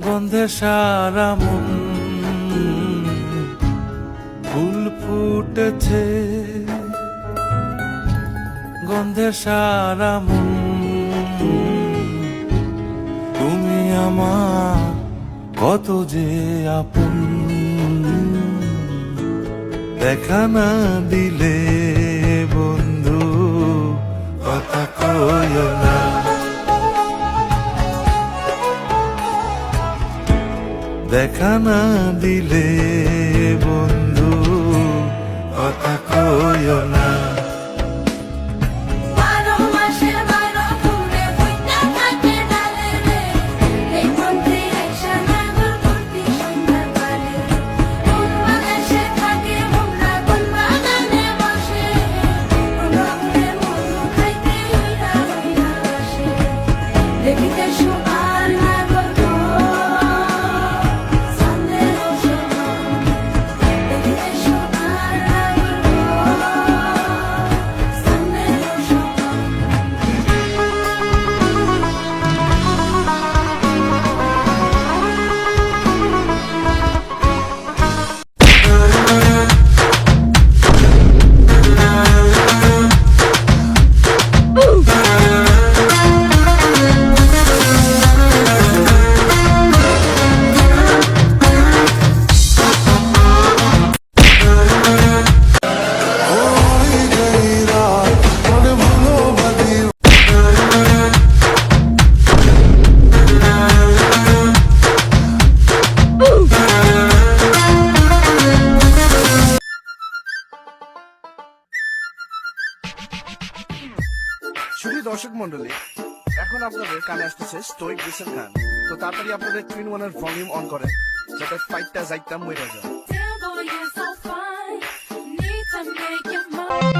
গন্ধে সারা মন ফুল ফুটেছে, গন্ধে সারা মন। তুমি আমার কত যে আপন, দেখা না দিলে বন্ধু কথা কইও না। দেখা না দিলে বন্ধু কথা কইও না। শুধু দর্শক মন্ডলী, এখন আপনাদের কানে আসতেছে স্টোইক বিসের গান। তো তাড়াতাড়ি আপনাদের টুইন ওয়ানের ভলিউম অন করেন, যাতে ফাইটটা যাইতাম মইরা যায়। Damn boy, you're so fine. Need to make your mind.